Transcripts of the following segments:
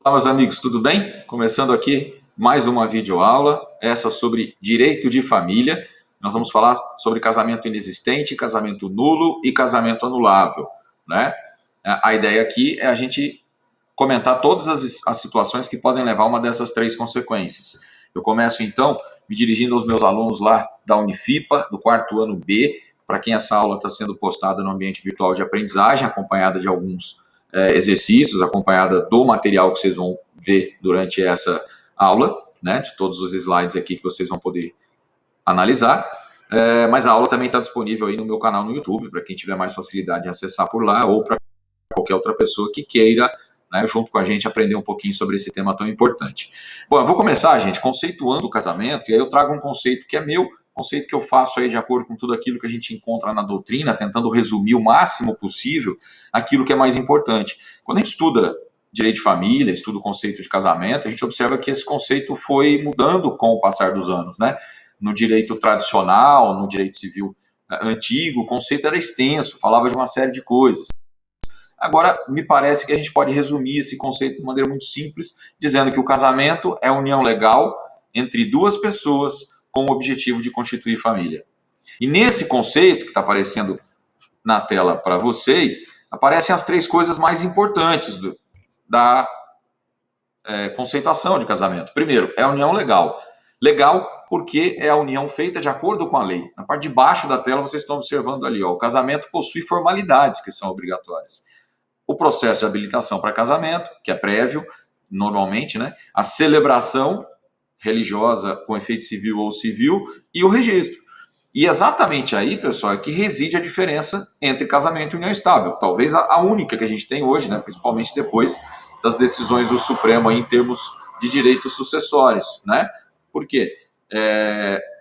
Olá, meus amigos, tudo bem? Começando aqui mais uma videoaula, essa sobre direito de família. Nós vamos falar sobre casamento inexistente, casamento nulo e casamento anulável, né? A ideia aqui é a gente comentar todas as situações que podem levar a uma dessas três consequências. Eu começo, então, me dirigindo aos meus alunos lá da Unifipa, do quarto ano B, para quem essa aula está sendo postada no ambiente virtual de aprendizagem, acompanhada de alguns exercícios, acompanhada do material que vocês vão ver durante essa aula, né, de todos os slides aqui que vocês vão poder analisar. Mas a aula também está disponível aí no meu canal no YouTube, para quem tiver mais facilidade de acessar por lá, ou para qualquer outra pessoa que queira, né, junto com a gente, aprender um pouquinho sobre esse tema tão importante. Bom, eu vou começar, gente, conceituando o casamento, e aí eu trago um conceito que é meu, conceito que eu faço aí de acordo com tudo aquilo que a gente encontra na doutrina, tentando resumir o máximo possível aquilo que é mais importante. Quando a gente estuda direito de família, estuda o conceito de casamento, a gente observa que esse conceito foi mudando com o passar dos anos, né? No direito tradicional, no direito civil antigo, o conceito era extenso, falava de uma série de coisas. Agora, me parece que a gente pode resumir esse conceito de maneira muito simples, dizendo que o casamento é a união legal entre duas pessoas com o objetivo de constituir família. E nesse conceito que está aparecendo na tela para vocês, aparecem as três coisas mais importantes da conceituação de casamento. Primeiro, é a união legal. Legal porque é a união feita de acordo com a lei. Na parte de baixo da tela vocês estão observando ali, ó, o casamento possui formalidades que são obrigatórias. O processo de habilitação para casamento, que é prévio, normalmente, né? A celebração religiosa com efeito civil ou civil e o registro. E exatamente aí, pessoal, é que reside a diferença entre casamento e união estável. Talvez a única que a gente tem hoje, né? Principalmente depois das decisões do Supremo aí, em termos de direitos sucessórios, né? Por quê?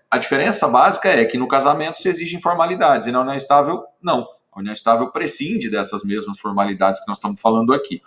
A diferença básica é que no casamento se exigem formalidades e na união estável, não. A união estável prescinde dessas mesmas formalidades que nós estamos falando aqui.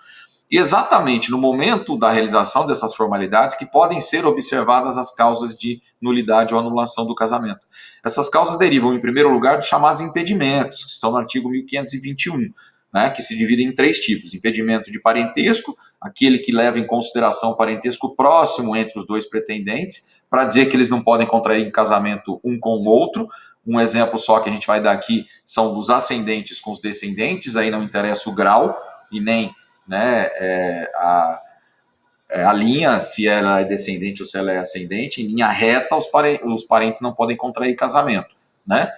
E exatamente no momento da realização dessas formalidades que podem ser observadas as causas de nulidade ou anulação do casamento. Essas causas derivam, em primeiro lugar, dos chamados impedimentos, que estão no artigo 1521, né, que se dividem em três tipos. Impedimento de parentesco, aquele que leva em consideração o parentesco próximo entre os dois pretendentes, para dizer que eles não podem contrair casamento um com o outro. Um exemplo só que a gente vai dar aqui são dos ascendentes com os descendentes, aí não interessa o grau e nem, né, a linha, se ela é descendente ou se ela é ascendente. Em linha reta, os parentes não podem contrair casamento, né?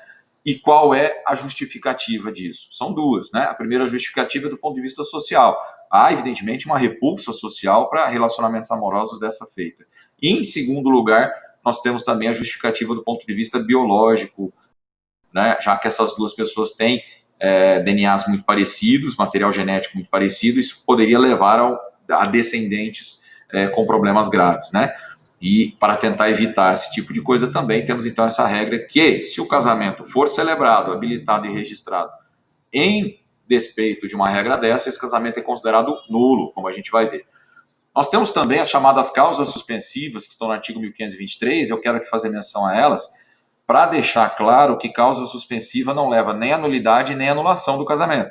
E qual é a justificativa disso? São duas, né? A primeira justificativa é do ponto de vista social. Há, evidentemente, uma repulsa social para relacionamentos amorosos dessa feita. E, em segundo lugar, nós temos também a justificativa do ponto de vista biológico, né? Já que essas duas pessoas têm DNAs muito parecidos, material genético muito parecido, isso poderia levar a descendentes com problemas graves, né? E para tentar evitar esse tipo de coisa também temos então essa regra que, se o casamento for celebrado, habilitado e registrado em despeito de uma regra dessa, esse casamento é considerado nulo, como a gente vai ver. Nós temos também as chamadas causas suspensivas, que estão no artigo 1523, eu quero aqui fazer menção a elas, para deixar claro que causa suspensiva não leva nem à nulidade nem à anulação do casamento,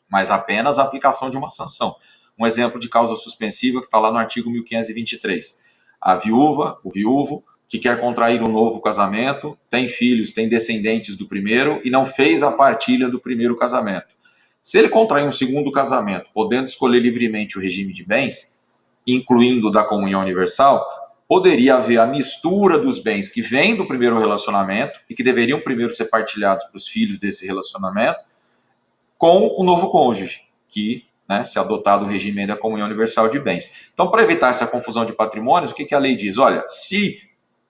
mas apenas à aplicação de uma sanção. Um exemplo de causa suspensiva que está lá no artigo 1523. A viúva, o viúvo, que quer contrair um novo casamento, tem filhos, tem descendentes do primeiro e não fez a partilha do primeiro casamento. Se ele contrair um segundo casamento, podendo escolher livremente o regime de bens, incluindo o da comunhão universal, poderia haver a mistura dos bens que vêm do primeiro relacionamento e que deveriam primeiro ser partilhados para os filhos desse relacionamento com o novo cônjuge, que, né, se adotado o regime da comunhão universal de bens. Então, para evitar essa confusão de patrimônios, o que a lei diz? Olha, se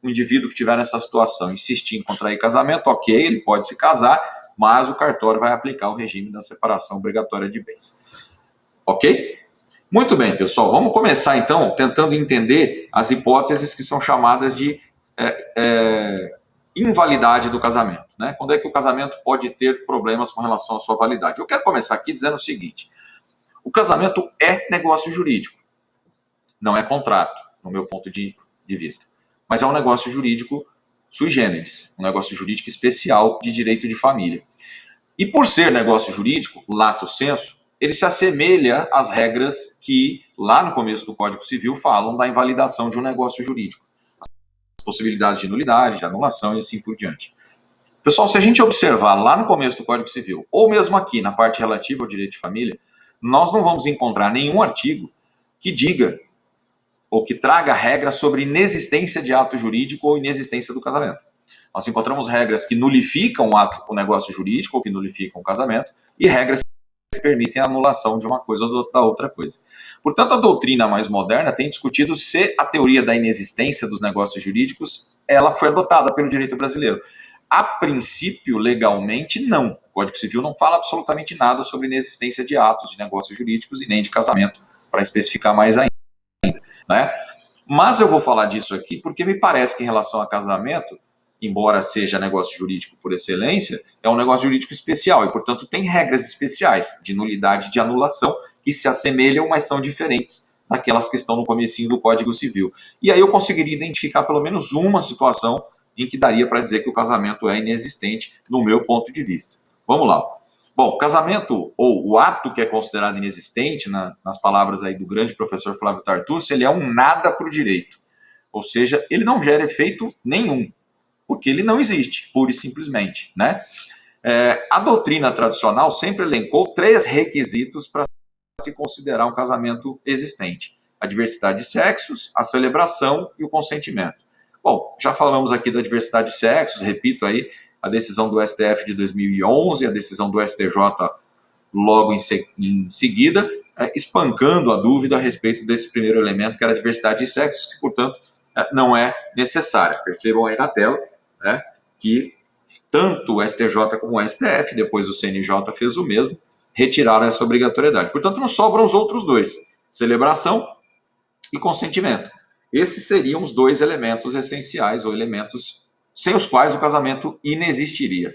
o indivíduo que estiver nessa situação insistir em contrair casamento, ok, ele pode se casar, mas o cartório vai aplicar o regime da separação obrigatória de bens. Ok? Muito bem, pessoal. Vamos começar, então, tentando entender as hipóteses que são chamadas de invalidade do casamento, né? Quando é que o casamento pode ter problemas com relação à sua validade? Eu quero começar aqui dizendo o seguinte: o casamento é negócio jurídico, não é contrato, no meu ponto de vista, mas é um negócio jurídico sui generis, um negócio jurídico especial de direito de família. E por ser negócio jurídico, lato sensu, ele se assemelha às regras que, lá no começo do Código Civil, falam da invalidação de um negócio jurídico. As possibilidades de nulidade, de anulação e assim por diante. Pessoal, se a gente observar lá no começo do Código Civil, ou mesmo aqui na parte relativa ao direito de família, nós não vamos encontrar nenhum artigo que diga ou que traga regra sobre inexistência de ato jurídico ou inexistência do casamento. Nós encontramos regras que nulificam o negócio jurídico ou que nulificam o casamento e regras que permitem a anulação de uma coisa ou da outra coisa. Portanto, a doutrina mais moderna tem discutido se a teoria da inexistência dos negócios jurídicos ela foi adotada pelo direito brasileiro. A princípio, legalmente, não. O Código Civil não fala absolutamente nada sobre inexistência de atos de negócios jurídicos e nem de casamento, para especificar mais ainda, né? Mas eu vou falar disso aqui porque me parece que em relação a casamento, embora seja negócio jurídico por excelência, é um negócio jurídico especial e, portanto, tem regras especiais de nulidade e de anulação que se assemelham, mas são diferentes daquelas que estão no comecinho do Código Civil. E aí eu conseguiria identificar pelo menos uma situação em que daria para dizer que o casamento é inexistente, no meu ponto de vista. Vamos lá. Bom, o casamento, ou o ato que é considerado inexistente, nas palavras aí do grande professor Flávio Tartucci, ele é um nada para o direito. Ou seja, ele não gera efeito nenhum, porque ele não existe, pura e simplesmente, né? A doutrina tradicional sempre elencou 3 requisitos para se considerar um casamento existente: a diversidade de sexos, a celebração e o consentimento. Bom, já falamos aqui da diversidade de sexos, repito aí, a decisão do STF de 2011, a decisão do STJ logo em seguida, espancando a dúvida a respeito desse primeiro elemento, que era a diversidade de sexos, que, portanto, não é necessária. Percebam aí na tela, né, que tanto o STJ como o STF, depois o CNJ fez o mesmo, retiraram essa obrigatoriedade. Portanto, não sobram os outros 2, celebração e consentimento. Esses seriam os 2 elementos essenciais, ou elementos sem os quais o casamento inexistiria.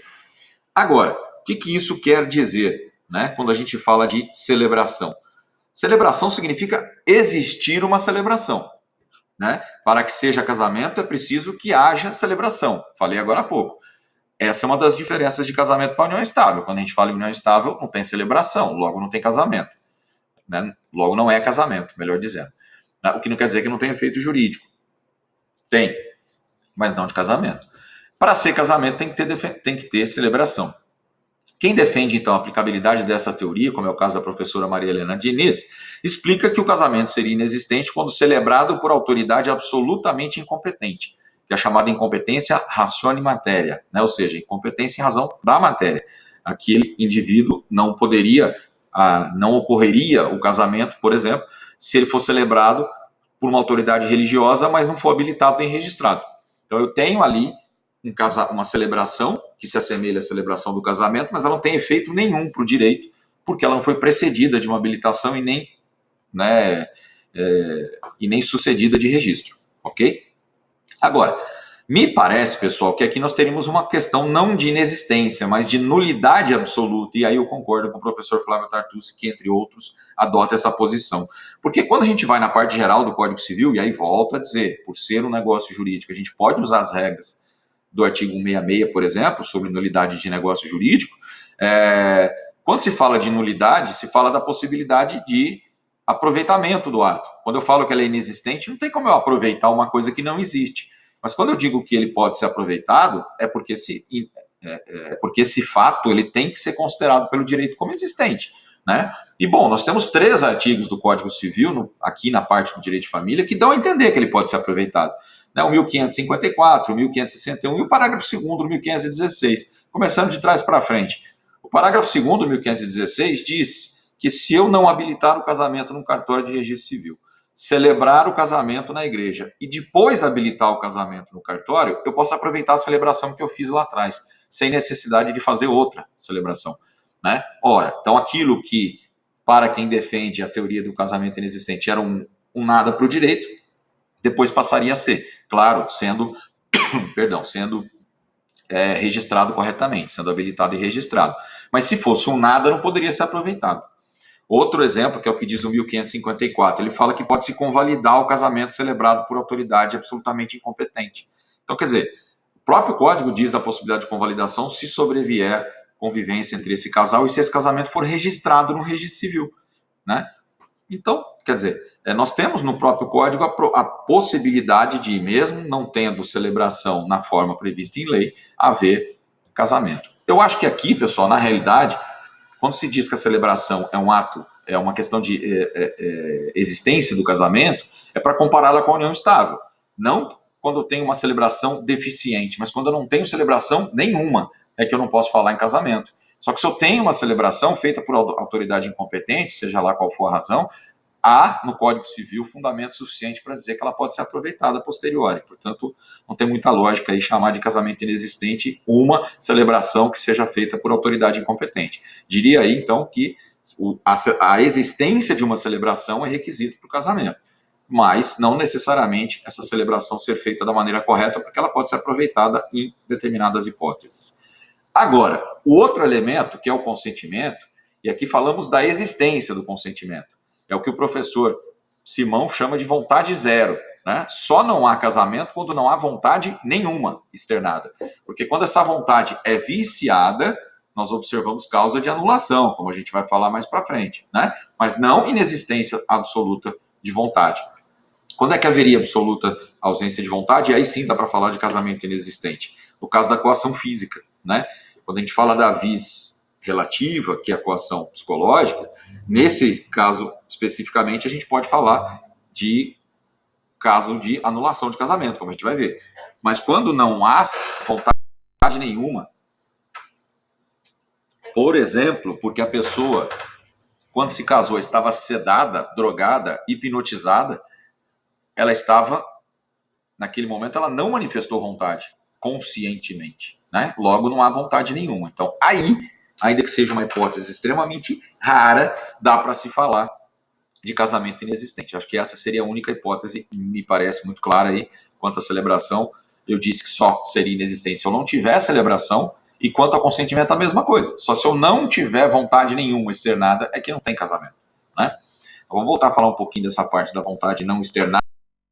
Agora, o que isso quer dizer, né, quando a gente fala de celebração? Celebração significa existir uma celebração, né? Para que seja casamento é preciso que haja celebração. Falei agora há pouco. Essa é uma das diferenças de casamento para união estável. Quando a gente fala em união estável, não tem celebração, logo não tem casamento, né? Logo não é casamento, melhor dizendo. O que não quer dizer que não tem efeito jurídico. Tem, mas não de casamento. Para ser casamento tem que ter celebração. Quem defende, então, a aplicabilidade dessa teoria, como é o caso da professora Maria Helena Diniz, explica que o casamento seria inexistente quando celebrado por autoridade absolutamente incompetente, que é a chamada incompetência ratione materia, né? Ou seja, incompetência em razão da matéria. Aquele indivíduo não ocorreria o casamento, por exemplo, se ele for celebrado por uma autoridade religiosa, mas não for habilitado nem registrado. Então eu tenho ali uma celebração que se assemelha à celebração do casamento, mas ela não tem efeito nenhum para o direito, porque ela não foi precedida de uma habilitação e nem sucedida de registro, ok? Agora, me parece, pessoal, que aqui nós teríamos uma questão não de inexistência, mas de nulidade absoluta, e aí eu concordo com o professor Flávio Tartucci, que, entre outros, adota essa posição. Porque quando a gente vai na parte geral do Código Civil, e aí volto a dizer, por ser um negócio jurídico, a gente pode usar as regras do artigo 166, por exemplo, sobre nulidade de negócio jurídico. Quando se fala de nulidade, se fala da possibilidade de aproveitamento do ato. Quando eu falo que ela é inexistente, não tem como eu aproveitar uma coisa que não existe. Mas quando eu digo que ele pode ser aproveitado, é porque esse fato ele tem que ser considerado pelo direito como existente, né? E, bom, nós temos 3 artigos do Código Civil, aqui na parte do direito de família, que dão a entender que ele pode ser aproveitado. Né? O 1554, o 1561 e o parágrafo 2º do 1516. Começando de trás para frente. O parágrafo 2º do 1516 diz que se eu não habilitar o casamento no cartório de registro civil, celebrar o casamento na igreja e depois habilitar o casamento no cartório, eu posso aproveitar a celebração que eu fiz lá atrás, sem necessidade de fazer outra celebração, né? Ora, então aquilo que, para quem defende a teoria do casamento inexistente, era um nada para o direito, depois passaria a ser, claro, sendo registrado corretamente, sendo habilitado e registrado. Mas se fosse um nada, não poderia ser aproveitado. Outro exemplo, que é o que diz o 1554, ele fala que pode-se convalidar o casamento celebrado por autoridade absolutamente incompetente. Então, quer dizer, o próprio Código diz da possibilidade de convalidação se sobrevier convivência entre esse casal e se esse casamento for registrado no registro civil, né? Então, quer dizer, nós temos no próprio código a possibilidade de, mesmo não tendo celebração na forma prevista em lei, haver casamento. Eu acho que aqui, pessoal, na realidade, quando se diz que a celebração é um ato, é uma questão de existência do casamento, é para compará-la com a união estável. Não quando eu tenho uma celebração deficiente, mas quando eu não tenho celebração nenhuma, é que eu não posso falar em casamento. Só que se eu tenho uma celebração feita por autoridade incompetente, seja lá qual for a razão, há no Código Civil fundamento suficiente para dizer que ela pode ser aproveitada a posteriori. Portanto, não tem muita lógica aí chamar de casamento inexistente uma celebração que seja feita por autoridade incompetente. Diria aí, então, que a existência de uma celebração é requisito para o casamento, mas não necessariamente essa celebração ser feita da maneira correta, porque ela pode ser aproveitada em determinadas hipóteses. Agora, o outro elemento, que é o consentimento, e aqui falamos da existência do consentimento, é o que o professor Simão chama de vontade zero, né? Só não há casamento quando não há vontade nenhuma externada, porque quando essa vontade é viciada, nós observamos causa de anulação, como a gente vai falar mais para frente, né? Mas não inexistência absoluta de vontade. Quando é que haveria absoluta ausência de vontade? E aí sim dá para falar de casamento inexistente. No caso da coação física, né? Quando a gente fala da vis relativa, que é a coação psicológica, nesse caso especificamente a gente pode falar de caso de anulação de casamento, como a gente vai ver. Mas quando não há vontade nenhuma, por exemplo, porque a pessoa, quando se casou, estava sedada, drogada, hipnotizada, ela estava, naquele momento, ela não manifestou vontade conscientemente, né? Logo, não há vontade nenhuma. Então, aí, ainda que seja uma hipótese extremamente rara, dá para se falar de casamento inexistente. Acho que essa seria a única hipótese, me parece muito clara aí, quanto à celebração. Eu disse que só seria inexistente se eu não tiver celebração, e quanto ao consentimento, a mesma coisa. Só se eu não tiver vontade nenhuma externada, é que não tem casamento, né? Então, vamos voltar a falar um pouquinho dessa parte da vontade não externada,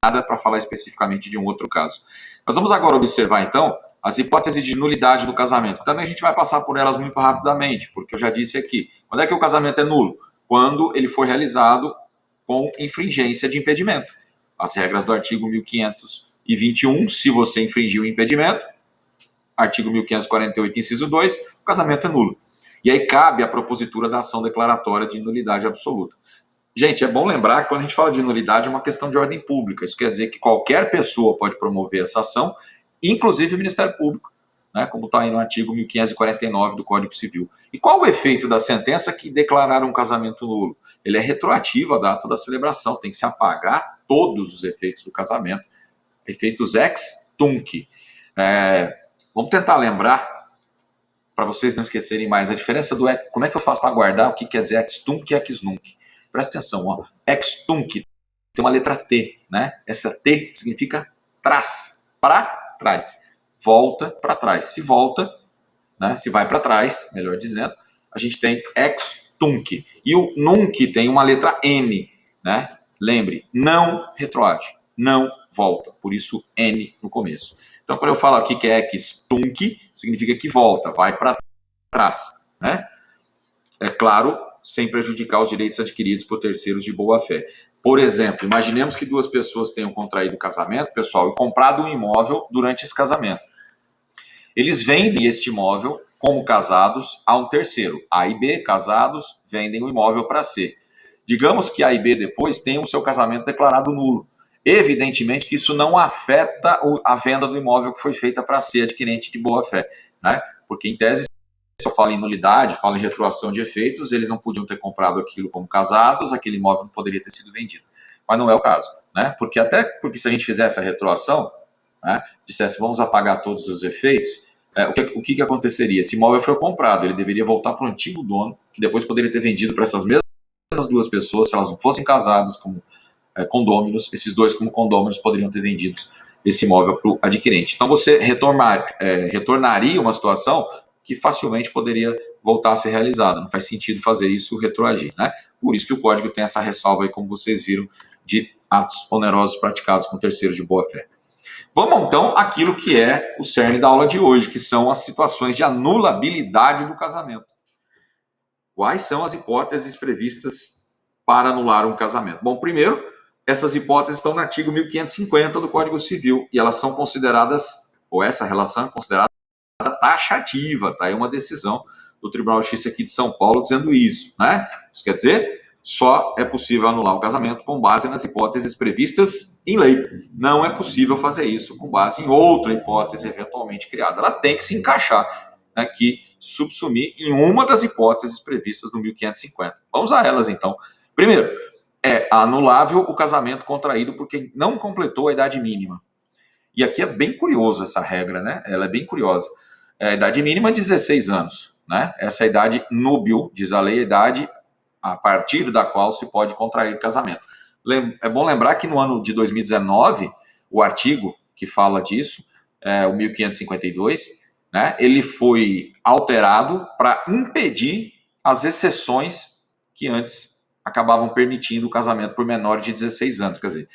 para falar especificamente de um outro caso. Mas vamos agora observar, então, as hipóteses de nulidade do casamento. Também a gente vai passar por elas muito rapidamente, porque eu já disse aqui. Quando é que o casamento é nulo? Quando ele for realizado com infringência de impedimento. As regras do artigo 1521, se você infringiu o impedimento, artigo 1548, inciso 2, o casamento é nulo. E aí cabe a propositura da ação declaratória de nulidade absoluta. Gente, é bom lembrar que quando a gente fala de nulidade é uma questão de ordem pública. Isso quer dizer que qualquer pessoa pode promover essa ação, inclusive o Ministério Público, né, como está aí no artigo 1549 do Código Civil. E qual o efeito da sentença que declarar um casamento nulo? Ele é retroativo à data da celebração, tem que se apagar todos os efeitos do casamento, efeitos ex tunc. Vamos tentar lembrar, para vocês não esquecerem mais, a diferença do como é que eu faço para guardar o que quer dizer ex tunc e ex nunc. Presta atenção, ó. Ex tunc tem uma letra T, né? Essa T significa trás, para trás. Volta para trás. Se volta, né? Se vai para trás, melhor dizendo, a gente tem ex tunc. E o nunc tem uma letra N, né? Lembre, não retroage, não volta. Por isso, N no começo. Então, quando eu falo aqui que é ex tunc, significa que volta, vai para trás, né? É claro, sem prejudicar os direitos adquiridos por terceiros de boa fé. Por exemplo, imaginemos que duas pessoas tenham contraído casamento, pessoal, e comprado um imóvel durante esse casamento. Eles vendem este imóvel como casados a um terceiro. A e B, casados, vendem o imóvel para C. Digamos que A e B depois tenham o seu casamento declarado nulo. Evidentemente que isso não afeta a venda do imóvel que foi feita para C, adquirente de boa fé, né? Porque, em tese, se eu falo em nulidade, falo em retroação de efeitos, eles não podiam ter comprado aquilo como casados, aquele imóvel não poderia ter sido vendido. Mas não é o caso, né? Porque se a gente fizesse a retroação, né, dissesse vamos apagar todos os efeitos, o que aconteceria? Esse imóvel foi comprado, ele deveria voltar para o antigo dono, que depois poderia ter vendido para essas mesmas duas pessoas, se elas não fossem casadas como condôminos, esses dois como condôminos poderiam ter vendido esse imóvel para o adquirente. Então você retornaria uma situação que facilmente poderia voltar a ser realizada. Não faz sentido fazer isso retroagir, né? Por isso que o código tem essa ressalva aí, como vocês viram, de atos onerosos praticados com terceiros de boa fé. Vamos então àquilo que é o cerne da aula de hoje, que são as situações de anulabilidade do casamento. Quais são as hipóteses previstas para anular um casamento? Bom, primeiro, essas hipóteses estão no artigo 1550 do Código Civil e elas são consideradas, ou essa relação é considerada taxativa, tá? É uma decisão do Tribunal de Justiça aqui de São Paulo dizendo isso, né? Isso quer dizer, só é possível anular o casamento com base nas hipóteses previstas em lei. Não é possível fazer isso com base em outra hipótese eventualmente criada. Ela tem que se encaixar, né, que subsumir em uma das hipóteses previstas no 1550. Vamos a elas, então. Primeiro, é anulável o casamento contraído porque não completou a idade mínima. E aqui é bem curioso essa regra, né? Ela é bem curiosa. A idade mínima é 16 anos, né? Essa é a idade núbil, diz a lei, a idade a partir da qual se pode contrair casamento. É bom lembrar que no ano de 2019, o artigo que fala disso, o 1552, né, ele foi alterado para impedir as exceções que antes acabavam permitindo o casamento por menores de 16 anos. Quer dizer,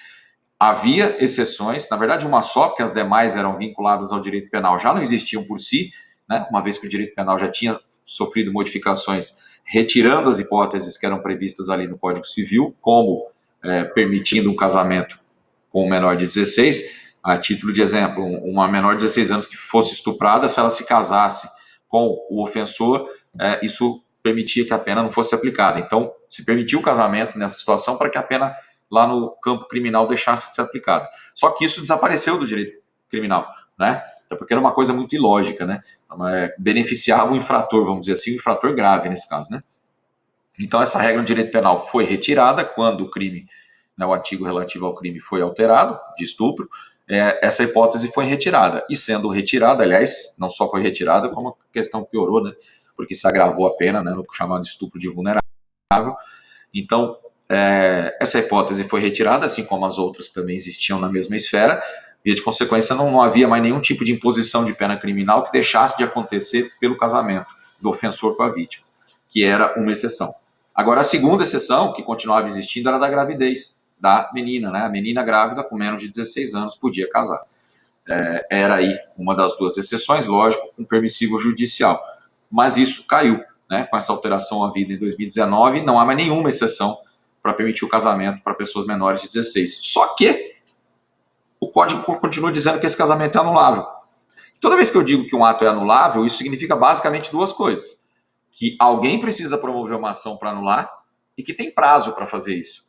havia exceções, na verdade uma só, porque as demais eram vinculadas ao direito penal, já não existiam por si, né, uma vez que o direito penal já tinha sofrido modificações, retirando as hipóteses que eram previstas ali no Código Civil, como permitindo um casamento com um menor de 16, a título de exemplo, uma menor de 16 anos que fosse estuprada, se ela se casasse com o ofensor, isso permitia que a pena não fosse aplicada. Então, se permitiu o casamento nessa situação para que a pena lá no campo criminal deixasse de ser aplicada. Só que isso desapareceu do direito criminal, né? Até porque era uma coisa muito ilógica, né? Beneficiava o infrator, vamos dizer assim, o infrator grave nesse caso, né? Então essa regra no direito penal foi retirada quando o crime, né, o artigo relativo ao crime foi alterado, de estupro, essa hipótese foi retirada. E sendo retirada, aliás, não só foi retirada, como a questão piorou, né? Porque se agravou a pena, né, no chamado estupro de vulnerável. Então, essa hipótese foi retirada, assim como as outras que também existiam na mesma esfera, e de consequência não havia mais nenhum tipo de imposição de pena criminal que deixasse de acontecer pelo casamento do ofensor com a vítima, que era uma exceção. Agora, a segunda exceção, que continuava existindo, era da gravidez da menina, né? A menina grávida com menos de 16 anos podia casar. Era aí uma das duas exceções, lógico, com permissivo judicial. Mas isso caiu, né? Com essa alteração havida em 2019, não há mais nenhuma exceção para permitir o casamento para pessoas menores de 16. Só que o Código continua dizendo que esse casamento é anulável. Toda vez que eu digo que um ato é anulável, isso significa basicamente duas coisas. Que alguém precisa promover uma ação para anular e que tem prazo para fazer isso.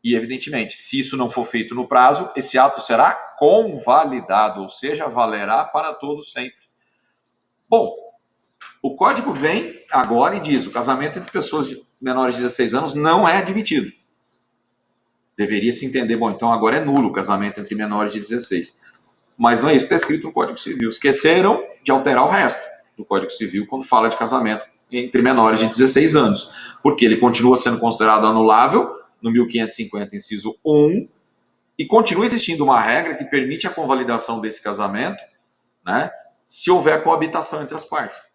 E, evidentemente, se isso não for feito no prazo, esse ato será convalidado, ou seja, valerá para todo sempre. Bom, o Código vem agora e diz: o casamento entre pessoas menores de 16 anos não é admitido. Deveria se entender, bom, então agora é nulo o casamento entre menores de 16. Mas não é isso que está escrito no Código Civil. Esqueceram de alterar o resto do Código Civil quando fala de casamento entre menores de 16 anos, porque ele continua sendo considerado anulável no 1550, inciso 1, e continua existindo uma regra que permite a convalidação desse casamento, né, se houver coabitação entre as partes.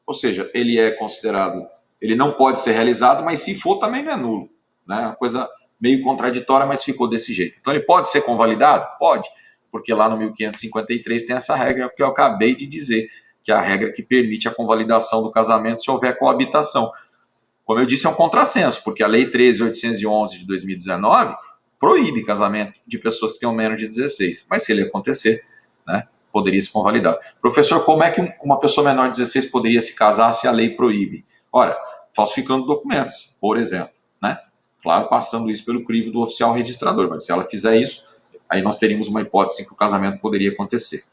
Ou seja, ele é considerado, ele não pode ser realizado, mas se for também não é nulo, né? Uma coisa meio contraditória, mas ficou desse jeito. Então ele pode ser convalidado? Pode, porque lá no 1553 tem essa regra que eu acabei de dizer, que é a regra que permite a convalidação do casamento se houver coabitação. Como eu disse, é um contrassenso, porque a Lei 13.811 de 2019 proíbe casamento de pessoas que tenham menos de 16. Mas se ele acontecer, né, poderia se convalidar. Professor, como é que uma pessoa menor de 16 poderia se casar se a lei proíbe? Ora, falsificando documentos, por exemplo, né? Claro, passando isso pelo crivo do oficial registrador, mas se ela fizer isso, aí nós teríamos uma hipótese em que o casamento poderia acontecer.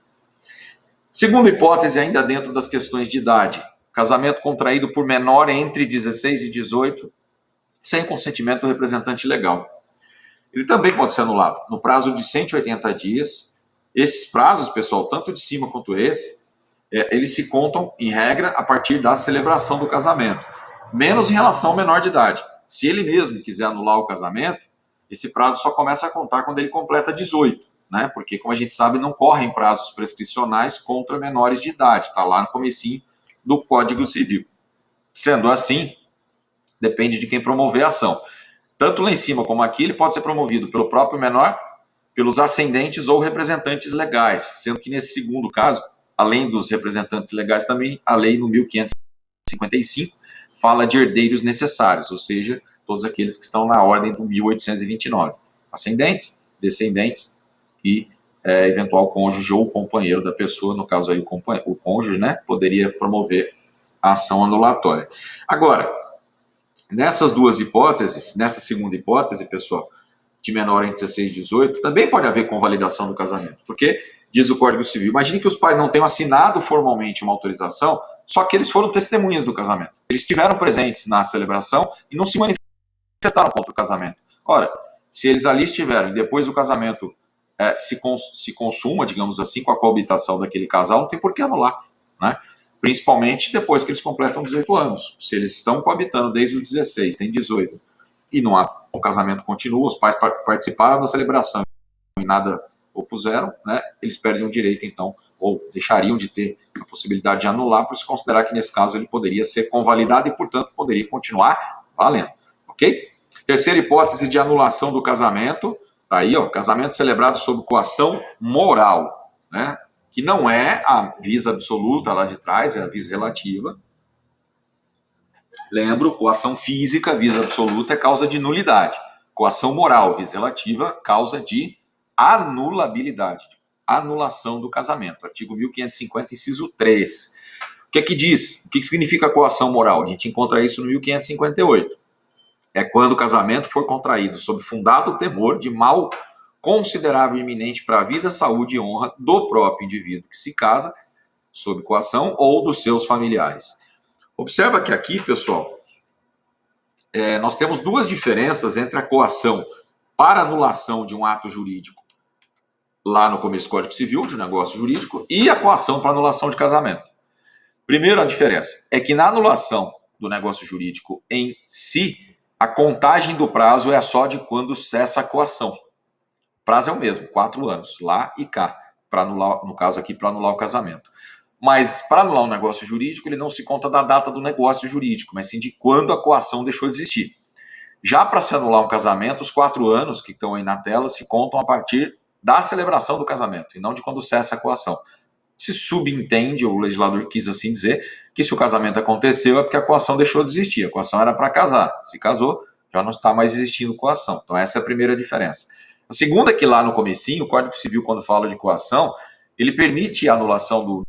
Segunda hipótese, ainda dentro das questões de idade, casamento contraído por menor entre 16 e 18, sem consentimento do representante legal. Ele também pode ser anulado no prazo de 180 dias. Esses prazos, pessoal, tanto de cima quanto esse, eles se contam, em regra, a partir da celebração do casamento, menos em relação ao menor de idade. Se ele mesmo quiser anular o casamento, esse prazo só começa a contar quando ele completa 18, né? Porque, como a gente sabe, não correm prazos prescricionais contra menores de idade, está lá no comecinho do Código Civil. Sendo assim, depende de quem promover a ação. Tanto lá em cima como aqui, ele pode ser promovido pelo próprio menor pelos ascendentes ou representantes legais, sendo que nesse segundo caso, além dos representantes legais também, a lei no 1555 fala de herdeiros necessários, ou seja, todos aqueles que estão na ordem do 1829. Ascendentes, descendentes e eventual cônjuge ou companheiro da pessoa, no caso aí o cônjuge, né, poderia promover a ação anulatória. Agora, nessas duas hipóteses, nessa segunda hipótese, pessoal, de menor entre 16 e 18, também pode haver convalidação do casamento, porque diz o Código Civil, imagine que os pais não tenham assinado formalmente uma autorização, só que eles foram testemunhas do casamento. Eles estiveram presentes na celebração e não se manifestaram contra o casamento. Ora, se eles ali estiveram e depois do casamento se consuma, digamos assim, com a coabitação daquele casal, não tem por que anular, né? Principalmente depois que eles completam 18 anos. Se eles estão coabitando desde os 16, tem 18, e não há, o casamento continua, os pais participaram da celebração e nada opuseram, né? Eles perdem o direito, então, ou deixariam de ter a possibilidade de anular, por se considerar que, nesse caso, ele poderia ser convalidado e, portanto, poderia continuar valendo, ok? Terceira hipótese de anulação do casamento, tá aí, ó, casamento celebrado sob coação moral, né? Que não é a vis absoluta lá de trás, é a vis relativa. Lembro, coação física, vis absoluta, é causa de nulidade. Coação moral, vis relativa, causa de anulabilidade, anulação do casamento. Artigo 1550, inciso 3. O que é que diz? O que significa coação moral? A gente encontra isso no 1558. É quando o casamento for contraído sob fundado temor de mal considerável e iminente para a vida, saúde e honra do próprio indivíduo que se casa, sob coação, ou dos seus familiares. Observa que aqui, pessoal, nós temos duas diferenças entre a coação para anulação de um ato jurídico, lá no começo do Código Civil, de um negócio jurídico, e a coação para anulação de casamento. Primeiro, a diferença é que na anulação do negócio jurídico em si, a contagem do prazo é só de quando cessa a coação. O prazo é o mesmo, 4 anos, lá e cá, para anular, no caso aqui, para anular o casamento. Mas para anular um negócio jurídico, ele não se conta da data do negócio jurídico, mas sim de quando a coação deixou de existir. Já para se anular um casamento, os 4 anos que estão aí na tela se contam a partir da celebração do casamento, e não de quando cessa a coação. Se subentende, o legislador quis assim dizer, que se o casamento aconteceu é porque a coação deixou de existir. A coação era para casar. Se casou, já não está mais existindo coação. Então essa é a primeira diferença. A segunda é que lá no comecinho, o Código Civil, quando fala de coação, ele permite a anulação do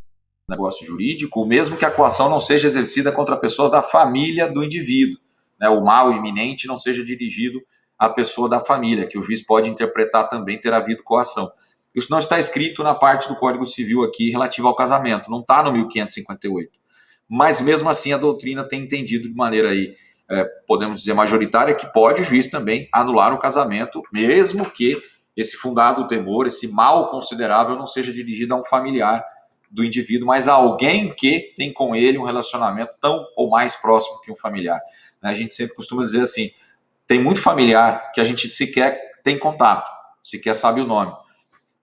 negócio jurídico, mesmo que a coação não seja exercida contra pessoas da família do indivíduo, né? O mal iminente não seja dirigido à pessoa da família, que o juiz pode interpretar também ter havido coação. Isso não está escrito na parte do Código Civil aqui relativa ao casamento, não está no 1558. Mas mesmo assim a doutrina tem entendido de maneira aí, podemos dizer, majoritária, que pode o juiz também anular o casamento, mesmo que esse fundado temor, esse mal considerável não seja dirigido a um familiar do indivíduo, mas a alguém que tem com ele um relacionamento tão ou mais próximo que um familiar. A gente sempre costuma dizer assim, tem muito familiar que a gente sequer tem contato, sequer sabe o nome,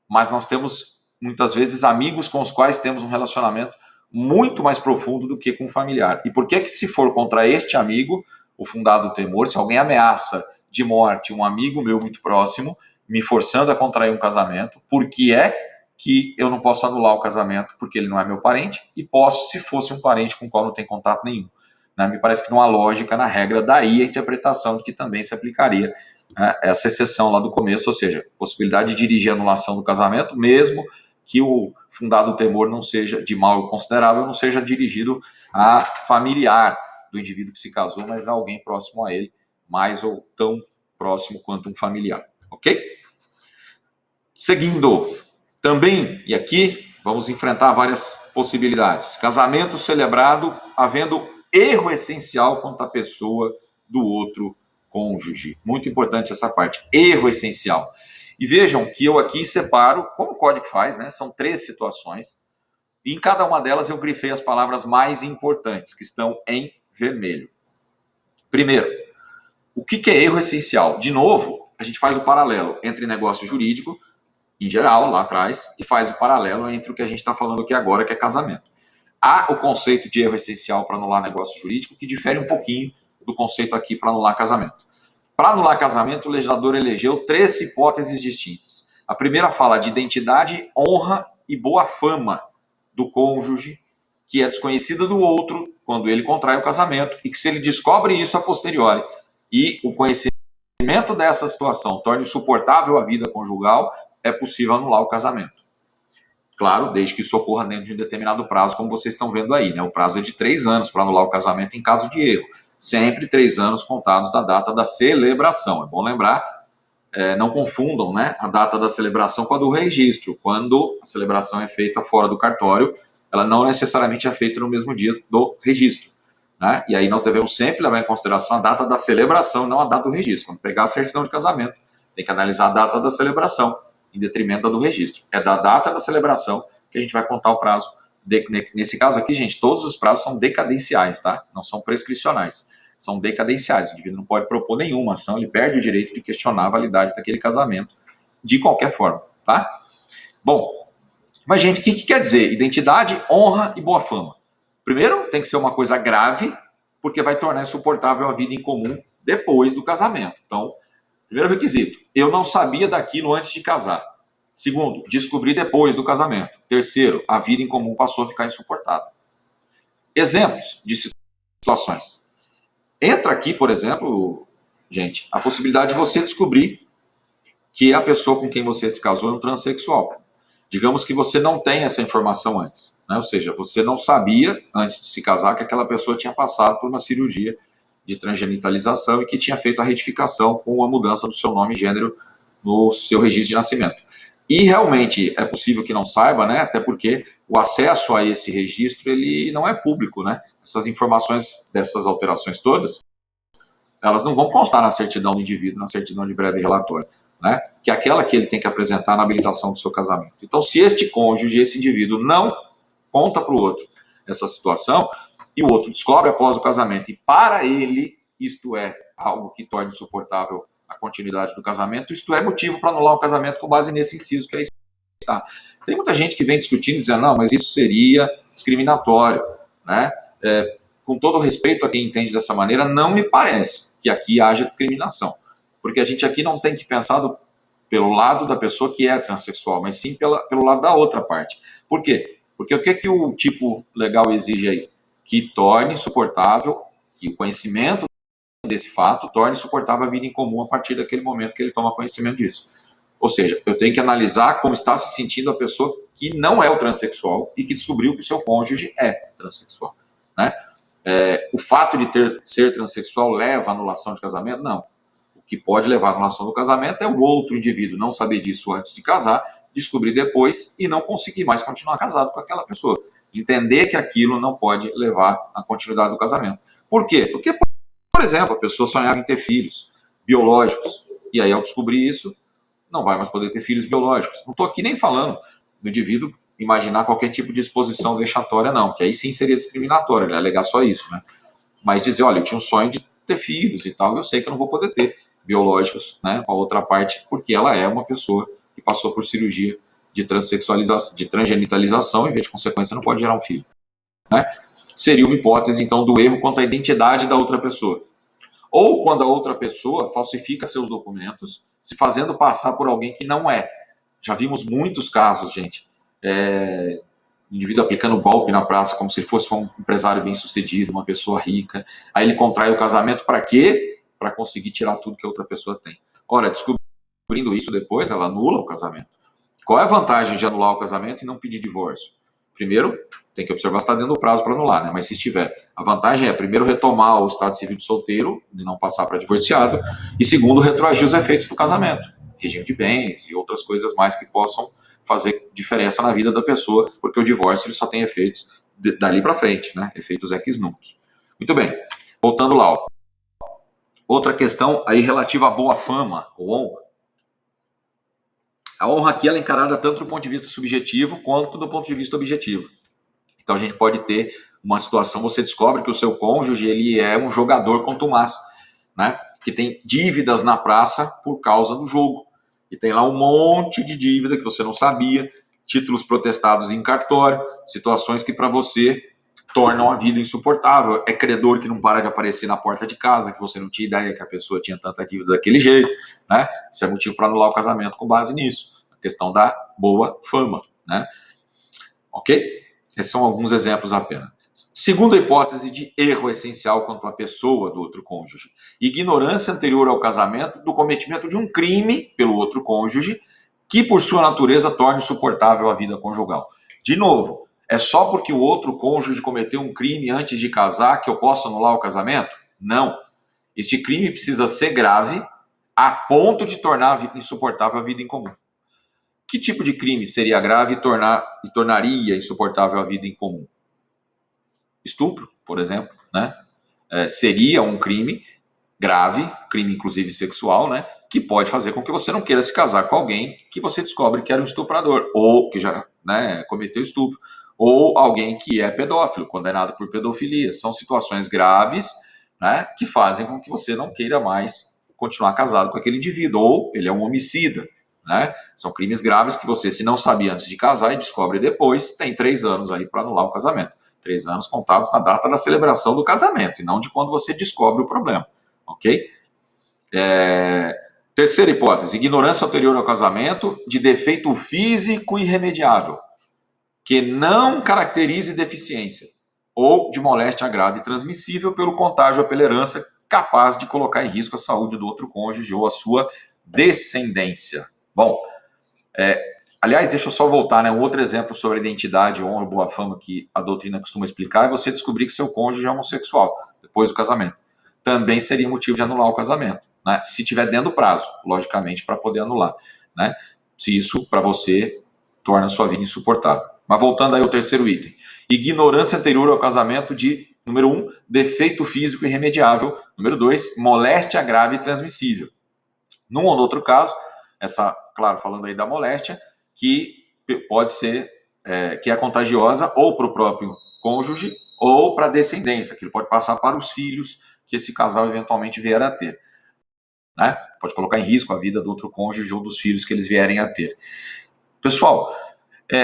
mas nós temos muitas vezes amigos com os quais temos um relacionamento muito mais profundo do que com um familiar. E por que se for contra este amigo, o fundado temor, se alguém ameaça de morte um amigo meu muito próximo, me forçando a contrair um casamento, por que é que eu não posso anular o casamento porque ele não é meu parente, e posso se fosse um parente com o qual não tem contato nenhum? Me parece que não há lógica na regra, daí a interpretação de que também se aplicaria essa exceção lá do começo, ou seja, possibilidade de dirigir a anulação do casamento, mesmo que o fundado temor não seja de mal considerável, não seja dirigido a familiar do indivíduo que se casou, mas a alguém próximo a ele, mais ou tão próximo quanto um familiar, ok? Seguindo, também, e aqui vamos enfrentar várias possibilidades. Casamento celebrado havendo erro essencial quanto à pessoa do outro cônjuge. Muito importante essa parte, erro essencial. E vejam que eu aqui separo, como o código faz, né? São 3 situações, e em cada uma delas eu grifei as palavras mais importantes, que estão em vermelho. Primeiro, o que é erro essencial? De novo, a gente faz o paralelo entre negócio jurídico, em geral, lá atrás, e faz o paralelo entre o que a gente está falando aqui agora, que é casamento. Há o conceito de erro essencial para anular negócio jurídico, que difere um pouquinho do conceito aqui para anular casamento. Para anular casamento, o legislador elegeu 3 hipóteses distintas. A primeira fala de identidade, honra e boa fama do cônjuge, que é desconhecida do outro quando ele contrai o casamento, e que se ele descobre isso a posteriori e o conhecimento dessa situação torna insuportável a vida conjugal, é possível anular o casamento. Claro, desde que isso ocorra dentro de um determinado prazo, como vocês estão vendo aí, né? O prazo é de 3 anos para anular o casamento em caso de erro. Sempre 3 anos contados da data da celebração. É bom lembrar, não confundam, né, a data da celebração com a do registro. Quando a celebração é feita fora do cartório, ela não necessariamente é feita no mesmo dia do registro, né? E aí nós devemos sempre levar em consideração a data da celebração, não a data do registro. Quando pegar a certidão de casamento, tem que analisar a data da celebração, em detrimento da do registro. É da data da celebração que a gente vai contar o prazo. Nesse caso aqui, gente, todos os prazos são decadenciais, tá? Não são prescricionais. São decadenciais. O indivíduo não pode propor nenhuma ação, ele perde o direito de questionar a validade daquele casamento de qualquer forma, tá? Bom, mas, gente, o que quer dizer? Identidade, honra e boa fama. Primeiro, tem que ser uma coisa grave, porque vai tornar insuportável a vida em comum depois do casamento. Então, primeiro requisito, eu não sabia daquilo antes de casar. Segundo, descobri depois do casamento. Terceiro, a vida em comum passou a ficar insuportável. Exemplos de situações. Entra aqui, por exemplo, gente, a possibilidade de você descobrir que a pessoa com quem você se casou é um transexual. Digamos que você não tem essa informação antes, né? Ou seja, você não sabia, antes de se casar, que aquela pessoa tinha passado por uma cirurgia de transgenitalização e que tinha feito a retificação com a mudança do seu nome e gênero no seu registro de nascimento. E realmente é possível que não saiba, né? Até porque o acesso a esse registro ele não é público, né? Essas informações dessas alterações todas, elas não vão constar na certidão do indivíduo, na certidão de breve relatório, né? Que é aquela que ele tem que apresentar na habilitação do seu casamento. Então, se este cônjuge, esse indivíduo, não conta para o outro essa situação, e o outro descobre após o casamento, e para ele isto é algo que torna insuportável a continuidade do casamento, isto é motivo para anular o casamento com base nesse inciso que aí está. Tem muita gente que vem discutindo, dizendo, não, mas isso seria discriminatório, né? Com todo respeito a quem entende dessa maneira, não me parece que aqui haja discriminação, porque a gente aqui não tem que pensar pelo lado da pessoa que é transexual, mas sim pelo lado da outra parte. Por quê? Porque o que o tipo legal exige aí? Que torne suportável, que o conhecimento desse fato torne suportável a vida em comum a partir daquele momento que ele toma conhecimento disso. Ou seja, eu tenho que analisar como está se sentindo a pessoa que não é o transexual e que descobriu que o seu cônjuge é transexual, né? O fato de ser transexual leva à anulação de casamento? Não. O que pode levar à anulação do casamento é o outro indivíduo não saber disso antes de casar, descobrir depois e não conseguir mais continuar casado com aquela pessoa. Entender que aquilo não pode levar à continuidade do casamento. Por quê? Porque, por exemplo, a pessoa sonhava em ter filhos biológicos, e aí ao descobrir isso, não vai mais poder ter filhos biológicos. Não estou aqui nem falando do indivíduo imaginar qualquer tipo de exposição vexatória, não, que aí sim seria discriminatório, ele alegar só isso, né? Mas dizer, olha, eu tinha um sonho de ter filhos e tal, eu sei que eu não vou poder ter biológicos, né, com a outra parte, porque ela é uma pessoa que passou por cirurgia de transexualização, de transgenitalização, e, de consequência, não pode gerar um filho, né? Seria uma hipótese, então, do erro quanto à identidade da outra pessoa. Ou quando a outra pessoa falsifica seus documentos, se fazendo passar por alguém que não é. Já vimos muitos casos, gente, indivíduo aplicando golpe na praça como se fosse um empresário bem-sucedido, uma pessoa rica. Aí ele contrai o casamento para quê? Para conseguir tirar tudo que a outra pessoa tem. Ora, descobrindo isso depois, ela anula o casamento. Qual é a vantagem de anular o casamento e não pedir divórcio? Primeiro, tem que observar se está dentro do prazo para anular, né? Mas se estiver, a vantagem é, primeiro, retomar o estado civil de solteiro e não passar para divorciado, e segundo, retroagir os efeitos do casamento, regime de bens e outras coisas mais que possam fazer diferença na vida da pessoa, porque o divórcio ele só tem efeitos dali para frente, né? Efeitos ex nunc. Muito bem, voltando lá. Ó. Outra questão aí relativa à boa fama, ou honra. A honra aqui ela é encarada tanto do ponto de vista subjetivo quanto do ponto de vista objetivo. Então a gente pode ter uma situação, você descobre que o seu cônjuge ele é um jogador contumaz, né? Que tem dívidas na praça por causa do jogo. E tem lá um monte de dívida que você não sabia, títulos protestados em cartório, situações que para você tornam a vida insuportável. É credor que não para de aparecer na porta de casa, que você não tinha ideia que a pessoa tinha tanta dívida daquele jeito, né? Isso é motivo para anular o casamento com base nisso. questão da boa fama, né? Ok? Esses são alguns exemplos apenas. Segunda hipótese de erro essencial quanto à pessoa do outro cônjuge. Ignorância anterior ao casamento do cometimento de um crime pelo outro cônjuge que, por sua natureza, torne insuportável a vida conjugal. De novo, é só porque o outro cônjuge cometeu um crime antes de casar que eu posso anular o casamento? Não. Este crime precisa ser grave a ponto de tornar insuportável a vida em comum. Que tipo de crime seria grave e tornaria insuportável a vida em comum? Estupro, por exemplo, né? Seria um crime grave, crime inclusive sexual, né? Que pode fazer com que você não queira se casar com alguém que você descobre que era um estuprador, ou que já, né, cometeu estupro, ou alguém que é pedófilo, condenado por pedofilia. São situações graves, né, que fazem com que você não queira mais continuar casado com aquele indivíduo, ou ele é um homicida, né? São crimes graves que você, se não sabia antes de casar e descobre depois, tem 3 anos aí para anular o casamento. 3 anos contados na data da celebração do casamento, e não de quando você descobre o problema, ok? Terceira hipótese, ignorância anterior ao casamento de defeito físico irremediável, que não caracterize deficiência, ou de moléstia grave e transmissível pelo contágio ou pela herança, capaz de colocar em risco a saúde do outro cônjuge ou a sua descendência. Bom, aliás, deixa eu só voltar, né? Um outro exemplo sobre a identidade, honra, boa fama que a doutrina costuma explicar é você descobrir que seu cônjuge é homossexual depois do casamento. Também seria motivo de anular o casamento, né? Se tiver dentro do prazo, logicamente, para poder anular, né? Se isso, para você, torna a sua vida insuportável. Mas voltando aí ao terceiro item. Ignorância anterior ao casamento de, número 1, defeito físico irremediável. Número 2, moléstia grave e transmissível. Num ou no outro caso, claro, falando aí da moléstia, que pode ser, que é contagiosa ou para o próprio cônjuge ou para a descendência, que ele pode passar para os filhos que esse casal eventualmente vier a ter, né? Pode colocar em risco a vida do outro cônjuge ou dos filhos que eles vierem a ter. Pessoal,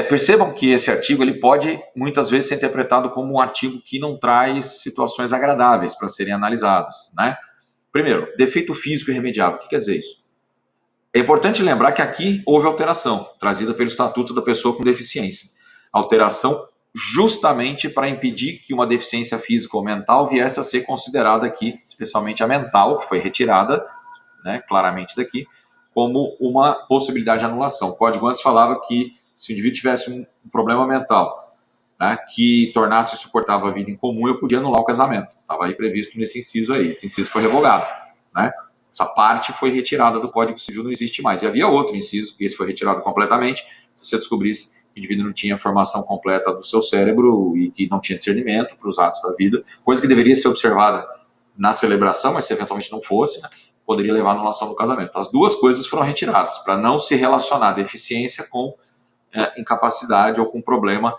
percebam que esse artigo ele pode muitas vezes ser interpretado como um artigo que não traz situações agradáveis para serem analisadas, né? Primeiro, defeito físico irremediável. O que quer dizer isso? É importante lembrar que aqui houve alteração, trazida pelo Estatuto da Pessoa com Deficiência. Alteração justamente para impedir que uma deficiência física ou mental viesse a ser considerada aqui, especialmente a mental, que foi retirada, né, claramente daqui, como uma possibilidade de anulação. O Código antes falava que se o indivíduo tivesse um problema mental, né, que tornasse insuportável a vida em comum, eu podia anular o casamento. Estava aí previsto nesse inciso aí. Esse inciso foi revogado, né? Essa parte foi retirada do Código Civil, não existe mais. E havia outro inciso, que esse foi retirado completamente, se você descobrisse que o indivíduo não tinha formação completa do seu cérebro e que não tinha discernimento para os atos da vida, coisa que deveria ser observada na celebração, mas se eventualmente não fosse, né, poderia levar à anulação do casamento. As duas coisas foram retiradas, para não se relacionar deficiência com incapacidade ou com problema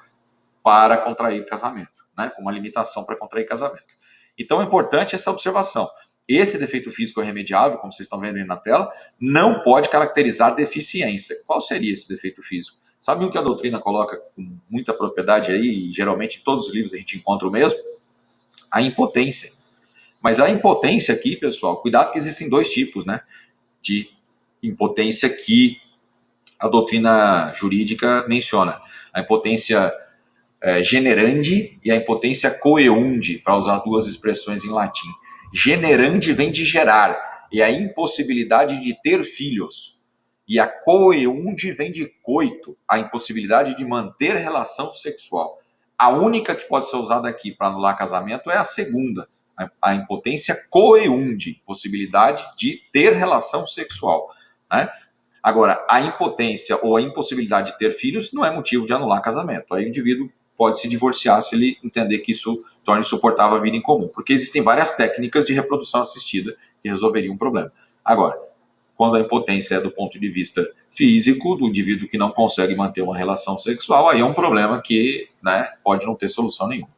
para contrair casamento, né, com uma limitação para contrair casamento. Então é importante essa observação. Esse defeito físico irremediável, como vocês estão vendo aí na tela, não pode caracterizar deficiência. Qual seria esse defeito físico? Sabe o que a doutrina coloca com muita propriedade aí, e geralmente em todos os livros a gente encontra o mesmo? A impotência. Mas a impotência aqui, pessoal, cuidado que existem 2 tipos, né, de impotência que a doutrina jurídica menciona. A impotência generandi e a impotência coeundi, para usar 2 expressões em latim. Generandi vem de gerar, é a impossibilidade de ter filhos. E a coeundi vem de coito, a impossibilidade de manter relação sexual. A única que pode ser usada aqui para anular casamento é a segunda, a impotência coeundi, possibilidade de ter relação sexual, né? Agora, a impotência ou a impossibilidade de ter filhos não é motivo de anular casamento. Aí o indivíduo pode se divorciar se ele entender que isso torna insuportável a vida em comum, porque existem várias técnicas de reprodução assistida que resolveriam o problema. Agora, quando a impotência é do ponto de vista físico, do indivíduo que não consegue manter uma relação sexual, aí é um problema que, né, pode não ter solução nenhuma.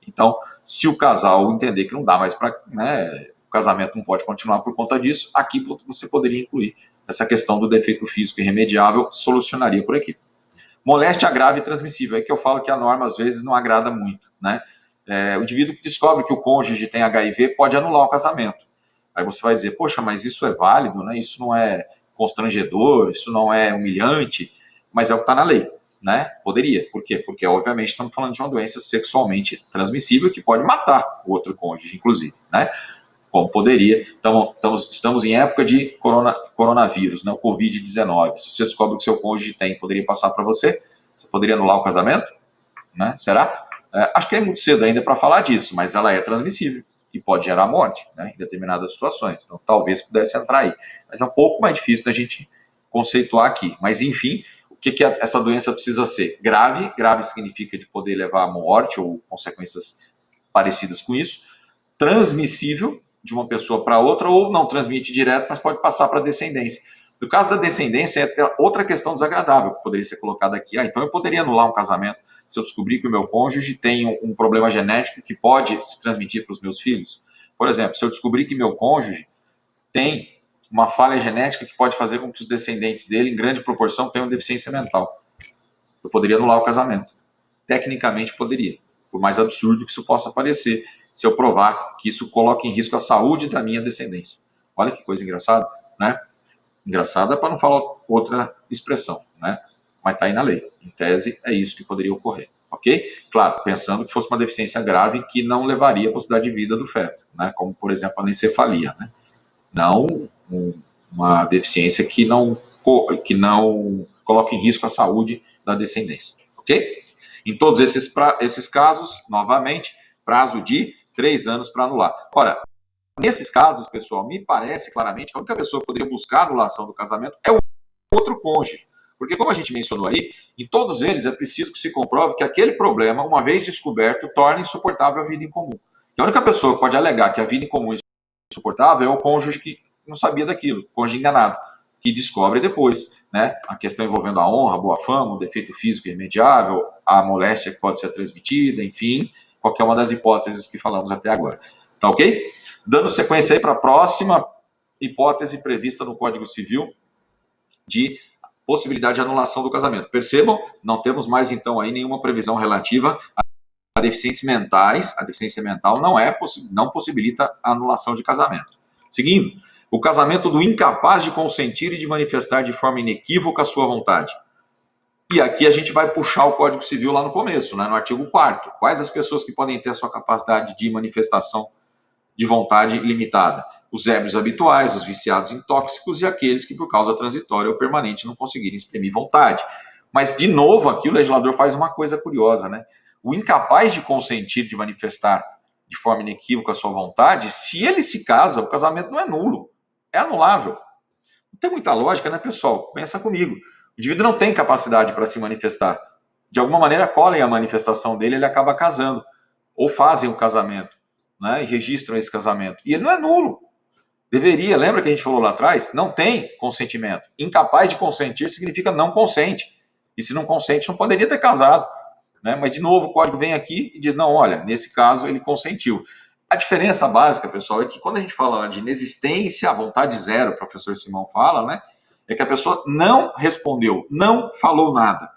Então, se o casal entender que não dá mais para, né, o casamento não pode continuar por conta disso, aqui você poderia incluir essa questão do defeito físico irremediável, solucionaria por aqui. Moléstia grave e transmissível, é que eu falo que a norma às vezes não agrada muito, né? O indivíduo que descobre que o cônjuge tem HIV pode anular o casamento. Aí você vai dizer, poxa, mas isso é válido, né? Isso não é constrangedor, isso não é humilhante, mas é o que está na lei, né? Poderia. Por quê? Porque, obviamente, estamos falando de uma doença sexualmente transmissível que pode matar o outro cônjuge, inclusive, né? Como poderia. Então, estamos em época de coronavírus, né? O Covid-19. Se você descobre que seu cônjuge tem, poderia passar para você? Você poderia anular o casamento? Né? Será? Acho que é muito cedo ainda para falar disso, mas ela é transmissível e pode gerar morte, né, em determinadas situações. Então, talvez pudesse entrar aí. Mas é um pouco mais difícil da gente conceituar aqui. Mas, enfim, o que essa doença precisa ser? Grave. Grave significa de poder levar à morte ou consequências parecidas com isso. Transmissível de uma pessoa para outra, ou não transmite direto, mas pode passar para a descendência. No caso da descendência, é outra questão desagradável que poderia ser colocada aqui. Então, eu poderia anular um casamento se eu descobrir que o meu cônjuge tem um problema genético que pode se transmitir para os meus filhos. Por exemplo, se eu descobrir que meu cônjuge tem uma falha genética que pode fazer com que os descendentes dele, em grande proporção, tenham deficiência mental, eu poderia anular o casamento. Tecnicamente poderia, por mais absurdo que isso possa parecer, se eu provar que isso coloca em risco a saúde da minha descendência. Olha que coisa engraçada, né? Engraçada para não falar outra expressão, né? Mas está aí na lei. Em tese, é isso que poderia ocorrer, ok? Claro, pensando que fosse uma deficiência grave que não levaria à possibilidade de vida do feto, né? Como, por exemplo, a anencefalia, né? Não uma deficiência que não coloque em risco a saúde da descendência, ok? Em todos esses casos, novamente, prazo de 3 anos para anular. Ora, nesses casos, pessoal, me parece claramente que a única pessoa que poderia buscar a anulação do casamento é o outro cônjuge. Porque, como a gente mencionou aí, em todos eles é preciso que se comprove que aquele problema, uma vez descoberto, torna insuportável a vida em comum. E a única pessoa que pode alegar que a vida em comum é insuportável é o cônjuge que não sabia daquilo, o cônjuge enganado, que descobre depois, né? A questão envolvendo a honra, a boa fama, o defeito físico irremediável, a moléstia que pode ser transmitida, enfim, qualquer uma das hipóteses que falamos até agora. Tá ok? Dando sequência aí para a próxima hipótese prevista no Código Civil de possibilidade de anulação do casamento. Percebam, não temos mais então aí nenhuma previsão relativa a deficientes mentais. A deficiência mental não possibilita a anulação de casamento. Seguindo, o casamento do incapaz de consentir e de manifestar de forma inequívoca a sua vontade. E aqui a gente vai puxar o Código Civil lá no começo, né, no artigo 4º. Quais as pessoas que podem ter a sua capacidade de manifestação de vontade limitada? Os ébrios habituais, os viciados em tóxicos e aqueles que, por causa transitória ou permanente, não conseguirem exprimir vontade. Mas, de novo, aqui o legislador faz uma coisa curiosa, né? O incapaz de consentir, de manifestar de forma inequívoca a sua vontade, se ele se casa, o casamento não é nulo, é anulável. Não tem muita lógica, né, pessoal? Pensa comigo. O indivíduo não tem capacidade para se manifestar. De alguma maneira, colhem a manifestação dele, ele acaba casando. Ou fazem o casamento, né, e registram esse casamento. E ele não é nulo. Deveria, lembra que a gente falou lá atrás? Não tem consentimento. Incapaz de consentir significa não consente. E se não consente, não poderia ter casado. Né? Mas, de novo, o código vem aqui e diz, não, olha, nesse caso ele consentiu. A diferença básica, pessoal, é que quando a gente fala de inexistência, a vontade zero, o professor Simão fala, né? É que a pessoa não respondeu, não falou nada.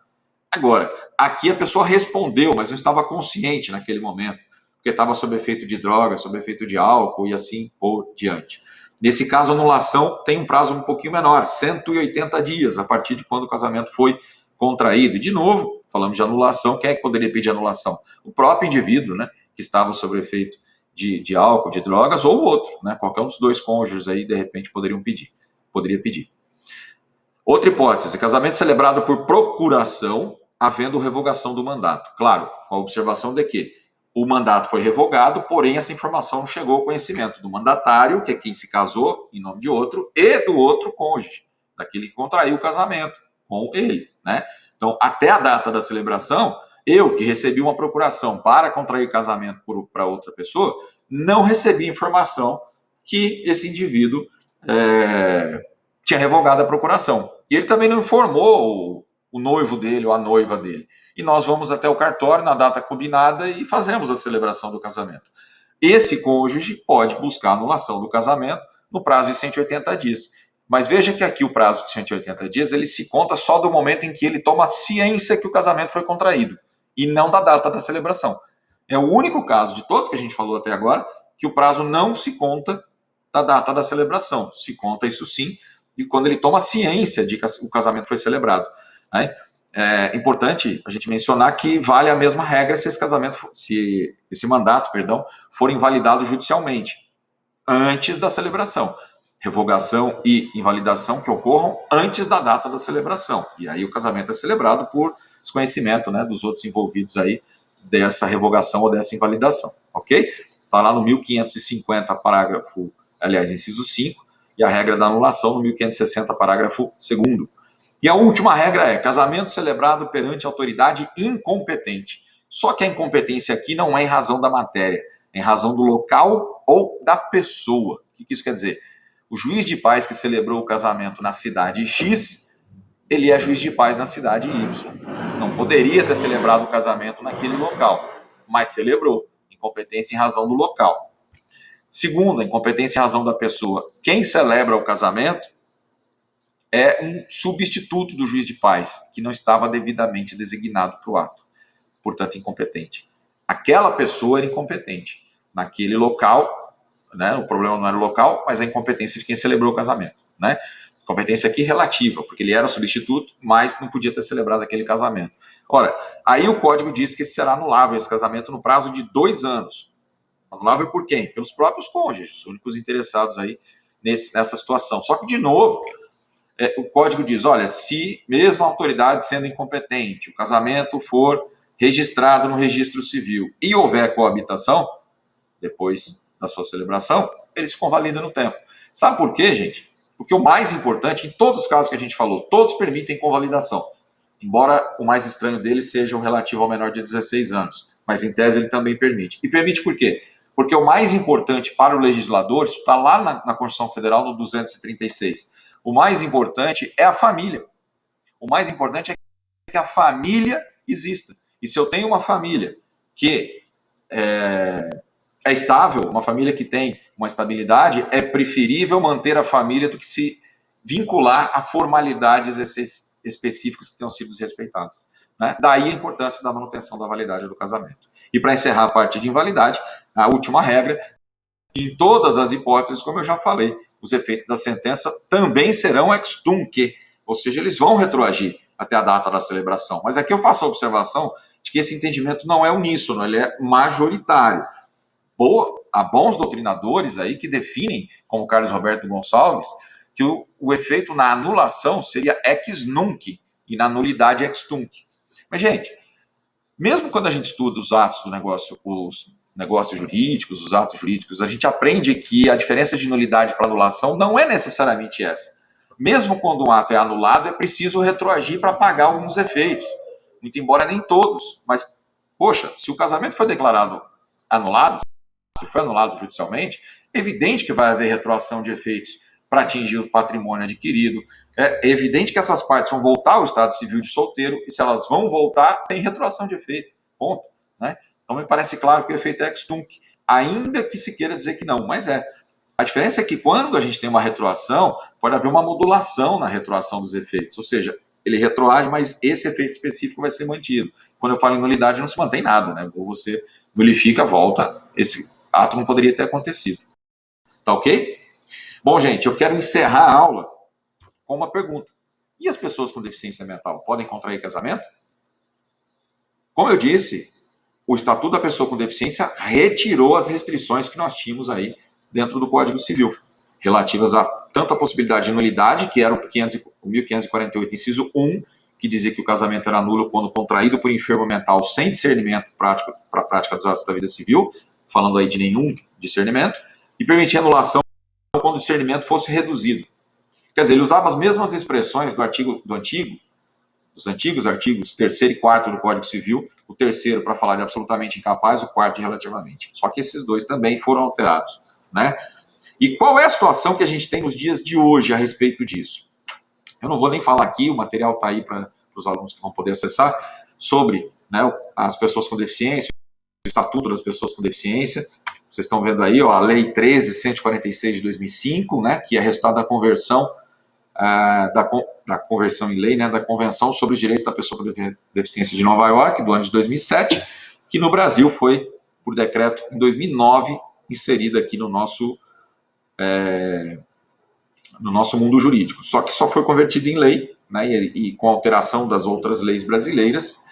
Agora, aqui a pessoa respondeu, mas não estava consciente naquele momento, porque estava sob efeito de droga, sob efeito de álcool e assim por diante. Nesse caso, a anulação tem um prazo um pouquinho menor, 180 dias, a partir de quando o casamento foi contraído. E, de novo, falamos de anulação, quem é que poderia pedir anulação? O próprio indivíduo, né, que estava sob efeito de álcool, de drogas, ou o outro, né? Qualquer um dos dois cônjuges aí, de repente, poderia pedir. Outra hipótese, casamento celebrado por procuração, havendo revogação do mandato. Claro, com a observação de que o mandato foi revogado, porém essa informação não chegou ao conhecimento do mandatário, que é quem se casou em nome de outro, e do outro cônjuge, daquele que contraiu o casamento com ele, né? Então, até a data da celebração, eu que recebi uma procuração para contrair casamento para outra pessoa, não recebi informação que esse indivíduo tinha revogado a procuração. E ele também não informou o noivo dele ou a noiva dele. E nós vamos até o cartório na data combinada e fazemos a celebração do casamento. Esse cônjuge pode buscar a anulação do casamento no prazo de 180 dias. Mas veja que aqui o prazo de 180 dias ele se conta só do momento em que ele toma ciência que o casamento foi contraído e não da data da celebração. É o único caso de todos que a gente falou até agora que o prazo não se conta da data da celebração. Se conta, isso sim, e quando ele toma ciência de que o casamento foi celebrado. Né? É importante a gente mencionar que vale a mesma regra se esse mandato, for invalidado judicialmente, antes da celebração. Revogação e invalidação que ocorram antes da data da celebração. E aí o casamento é celebrado por desconhecimento, né, dos outros envolvidos aí dessa revogação ou dessa invalidação, ok? Está lá no 1550, inciso 5, e a regra da anulação no 1560, parágrafo 2º. E a última regra é casamento celebrado perante autoridade incompetente. Só que a incompetência aqui não é em razão da matéria, é em razão do local ou da pessoa. O que isso quer dizer? O juiz de paz que celebrou o casamento na cidade X, ele é juiz de paz na cidade Y. Não poderia ter celebrado o casamento naquele local, mas celebrou. Incompetência em razão do local. Segundo, a incompetência em razão da pessoa. Quem celebra o casamento é um substituto do juiz de paz, que não estava devidamente designado para o ato. Portanto, incompetente. Aquela pessoa era incompetente. Naquele local, né, o problema não era o local, mas a incompetência de quem celebrou o casamento. Né? Competência aqui relativa, porque ele era substituto, mas não podia ter celebrado aquele casamento. Ora, aí o código diz que será anulável esse casamento no prazo de 2 anos. Anulável por quem? Pelos próprios cônjuges, os únicos interessados aí nessa situação. Só que, de novo, o código diz, olha, se mesmo a autoridade sendo incompetente, o casamento for registrado no registro civil e houver coabitação, depois da sua celebração, ele se convalida no tempo. Sabe por quê, gente? Porque o mais importante, em todos os casos que a gente falou, todos permitem convalidação. Embora o mais estranho deles seja o relativo ao menor de 16 anos. Mas, em tese, ele também permite. E permite por quê? Porque o mais importante para o legislador, isso está lá na Constituição Federal, no 236, o mais importante é a família. O mais importante é que a família exista. E se eu tenho uma família que é estável, uma família que tem uma estabilidade, é preferível manter a família do que se vincular a formalidades específicas que tenham sido desrespeitadas. Né? Daí a importância da manutenção da validade do casamento. E para encerrar a parte de invalidade, a última regra, em todas as hipóteses, como eu já falei, os efeitos da sentença também serão ex tunc, ou seja, eles vão retroagir até a data da celebração. Mas aqui eu faço a observação de que esse entendimento não é uníssono, ele é majoritário. Há bons doutrinadores aí que definem, como Carlos Roberto Gonçalves, que o efeito na anulação seria ex nunc e na nulidade ex tunc. Mas, gente, mesmo quando a gente estuda os atos do negócio, os negócios jurídicos, os atos jurídicos, a gente aprende que a diferença de nulidade para anulação não é necessariamente essa. Mesmo quando um ato é anulado, é preciso retroagir para pagar alguns efeitos. Muito embora nem todos. Mas, poxa, se o casamento foi declarado anulado, se foi anulado judicialmente, é evidente que vai haver retroação de efeitos para atingir o patrimônio adquirido. É evidente que essas partes vão voltar ao estado civil de solteiro, e se elas vão voltar, tem retroação de efeito. Ponto. Né? Então, me parece claro que o efeito é ex tunc, ainda que se queira dizer que não, mas é. A diferença é que quando a gente tem uma retroação, pode haver uma modulação na retroação dos efeitos, ou seja, ele retroage, mas esse efeito específico vai ser mantido. Quando eu falo em nulidade, não se mantém nada, né? Ou você nulifica, volta, esse ato não poderia ter acontecido. Tá ok? Bom, gente, eu quero encerrar a aula com uma pergunta. E as pessoas com deficiência mental podem contrair casamento? Como eu disse, o Estatuto da Pessoa com Deficiência retirou as restrições que nós tínhamos aí dentro do Código Civil, relativas a tanto a possibilidade de nulidade, que era o 1548, inciso 1, que dizia que o casamento era nulo quando contraído por enfermo mental sem discernimento para a prática dos atos da vida civil, falando aí de nenhum discernimento, e permitia anulação quando o discernimento fosse reduzido. Quer dizer, ele usava as mesmas expressões dos antigos artigos 3º e 4º do Código Civil, o 3º para falar de absolutamente incapaz, o 4º de relativamente. Só que esses dois também foram alterados. Né? E qual é a situação que a gente tem nos dias de hoje a respeito disso? Eu não vou nem falar aqui, o material está aí para os alunos que vão poder acessar, sobre, né, as pessoas com deficiência, o Estatuto das Pessoas com Deficiência. Vocês estão vendo aí, ó, a Lei 13.146 de 2005, né, que é resultado da conversão, da conversão em lei, né, da Convenção sobre os Direitos da Pessoa com Deficiência de Nova York, do ano de 2007, que no Brasil foi, por decreto, em 2009, inserida aqui no nosso no nosso mundo jurídico. Só que só foi convertido em lei, né, e com alteração das outras leis brasileiras,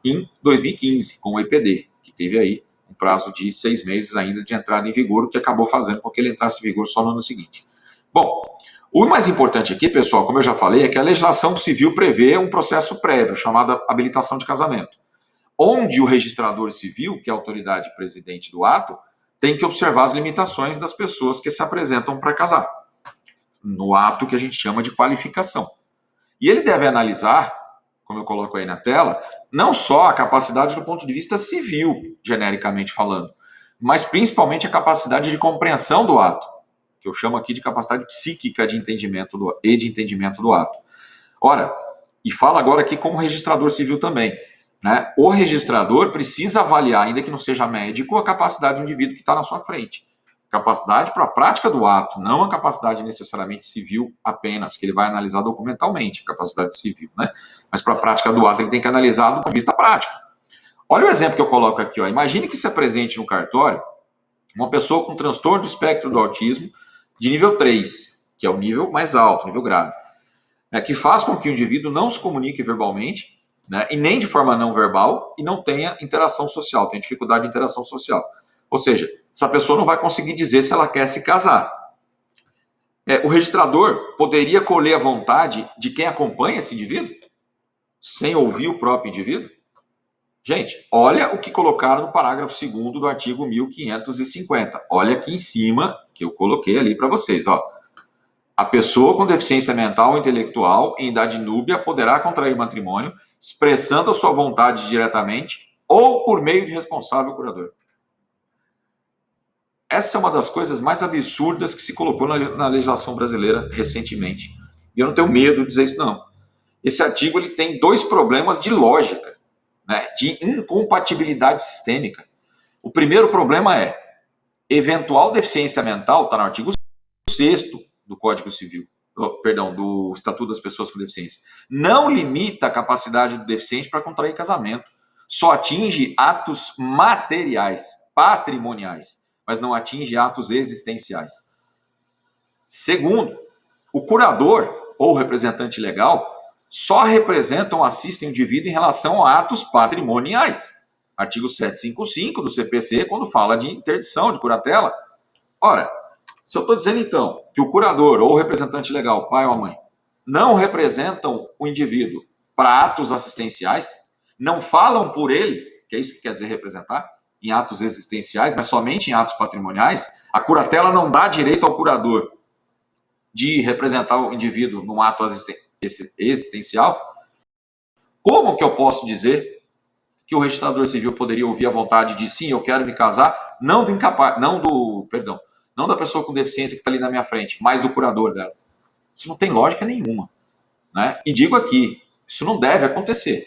em 2015, com o EPD, que teve aí um prazo de 6 meses ainda de entrada em vigor, o que acabou fazendo com que ele entrasse em vigor só no ano seguinte. Bom, o mais importante aqui, pessoal, como eu já falei, é que a legislação civil prevê um processo prévio, chamado habilitação de casamento, onde o registrador civil, que é a autoridade presidente do ato, tem que observar as limitações das pessoas que se apresentam para casar, no ato que a gente chama de qualificação. E ele deve analisar, como eu coloco aí na tela, não só a capacidade do ponto de vista civil, genericamente falando, mas principalmente a capacidade de compreensão do ato, que eu chamo aqui de capacidade psíquica de entendimento do ato. Ora, e fala agora aqui como registrador civil também, né? O registrador precisa avaliar, ainda que não seja médico, a capacidade do indivíduo que está na sua frente. Capacidade para a prática do ato, não a capacidade necessariamente civil apenas, que ele vai analisar documentalmente, a capacidade civil, né? Mas para a prática do ato ele tem que analisar do ponto de vista prático. Olha o exemplo que eu coloco aqui, ó. Imagine que se apresente no cartório uma pessoa com transtorno do espectro do autismo de nível 3, que é o nível mais alto, nível grave, que faz com que o indivíduo não se comunique verbalmente, né, e nem de forma não verbal, e não tenha interação social, tem dificuldade de interação social. Ou seja, essa pessoa não vai conseguir dizer se ela quer se casar. O registrador poderia colher a vontade de quem acompanha esse indivíduo, sem ouvir o próprio indivíduo? Gente, olha o que colocaram no parágrafo 2º do artigo 1550. Olha aqui em cima, que eu coloquei ali para vocês, ó. A pessoa com deficiência mental ou intelectual em idade núbia poderá contrair matrimônio expressando a sua vontade diretamente ou por meio de responsável curador. Essa é uma das coisas mais absurdas que se colocou na legislação brasileira recentemente. E eu não tenho medo de dizer isso, não. Esse artigo ele tem 2 problemas de lógica, né, de incompatibilidade sistêmica. O primeiro problema é eventual deficiência mental, está no artigo 6º do Código Civil, do Estatuto das Pessoas com Deficiência. Não limita a capacidade do deficiente para contrair casamento. Só atinge atos materiais, patrimoniais, mas não atinge atos existenciais. Segundo, o curador ou representante legal só representam ou assistem o indivíduo em relação a atos patrimoniais. Artigo 755 do CPC, quando fala de interdição, de curatela. Ora, se eu estou dizendo, então, que o curador ou o representante legal, pai ou mãe, não representam o indivíduo para atos assistenciais, não falam por ele, que é isso que quer dizer representar, em atos existenciais, mas somente em atos patrimoniais, a curatela não dá direito ao curador de representar o indivíduo num ato existencial. Como que eu posso dizer que o registrador civil poderia ouvir a vontade de sim, eu quero me casar, não da pessoa com deficiência que está ali na minha frente, mas do curador dela? Isso não tem lógica nenhuma, né? E digo aqui, isso não deve acontecer,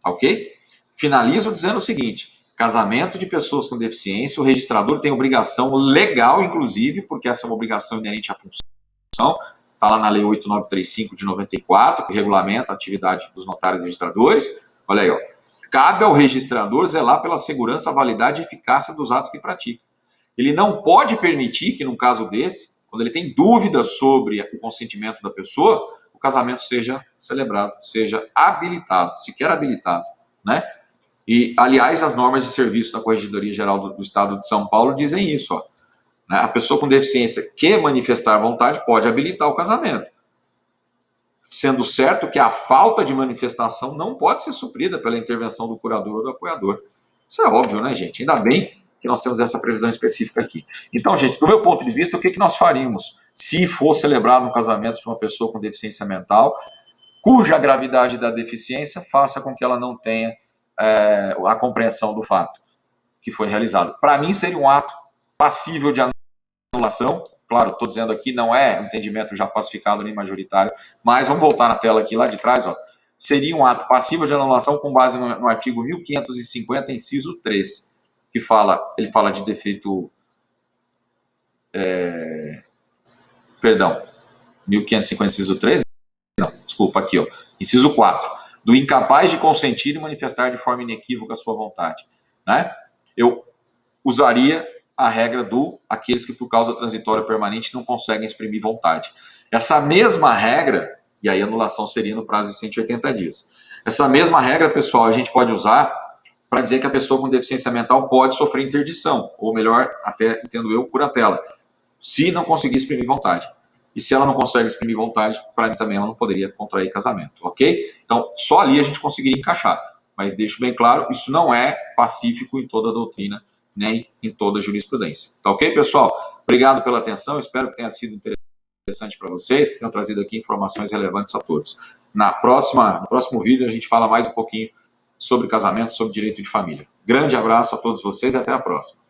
ok? Finalizo dizendo o seguinte: casamento de pessoas com deficiência, o registrador tem obrigação legal, inclusive, porque essa é uma obrigação inerente à função, está lá na Lei 8935 de 94, que regulamenta a atividade dos notários e registradores. Olha aí, ó. Cabe ao registrador zelar pela segurança, validade e eficácia dos atos que pratica. Ele não pode permitir que, num caso desse, quando ele tem dúvidas sobre o consentimento da pessoa, o casamento seja celebrado, seja habilitado, sequer habilitado, né? E, aliás, as normas de serviço da Corregedoria Geral do Estado de São Paulo dizem isso, ó. A pessoa com deficiência que manifestar vontade pode habilitar o casamento, sendo certo que a falta de manifestação não pode ser suprida pela intervenção do curador ou do apoiador. Isso é óbvio, né, gente? Ainda bem que nós temos essa previsão específica aqui. Então, gente, do meu ponto de vista, o que nós faríamos se for celebrado um casamento de uma pessoa com deficiência mental, cuja gravidade da deficiência faça com que ela não tenha a compreensão do fato que foi realizado? Para mim, seria um ato passível de anulação. Claro, estou dizendo aqui, não é um entendimento já pacificado nem majoritário, mas vamos voltar na tela aqui, lá de trás, ó. Seria um ato passível de anulação com base no artigo 1550, inciso 3, que ele fala de defeito... 1550, inciso 3? Não, desculpa, aqui, ó. Inciso 4, do incapaz de consentir e manifestar de forma inequívoca a sua vontade, né? Eu usaria a regra do aqueles que por causa transitória permanente não conseguem exprimir vontade. Essa mesma regra, e aí a anulação seria no prazo de 180 dias. Essa mesma regra, pessoal, a gente pode usar para dizer que a pessoa com deficiência mental pode sofrer interdição, ou melhor, até, entendo eu, curatela, se não conseguir exprimir vontade. E se ela não consegue exprimir vontade, para mim também ela não poderia contrair casamento, ok? Então, só ali a gente conseguiria encaixar. Mas deixo bem claro, isso não é pacífico em toda a doutrina, nem em toda a jurisprudência. Tá ok, pessoal? Obrigado pela atenção, espero que tenha sido interessante para vocês, que tenham trazido aqui informações relevantes a todos. No próximo vídeo a gente fala mais um pouquinho sobre casamento, sobre direito de família. Grande abraço a todos vocês e até a próxima.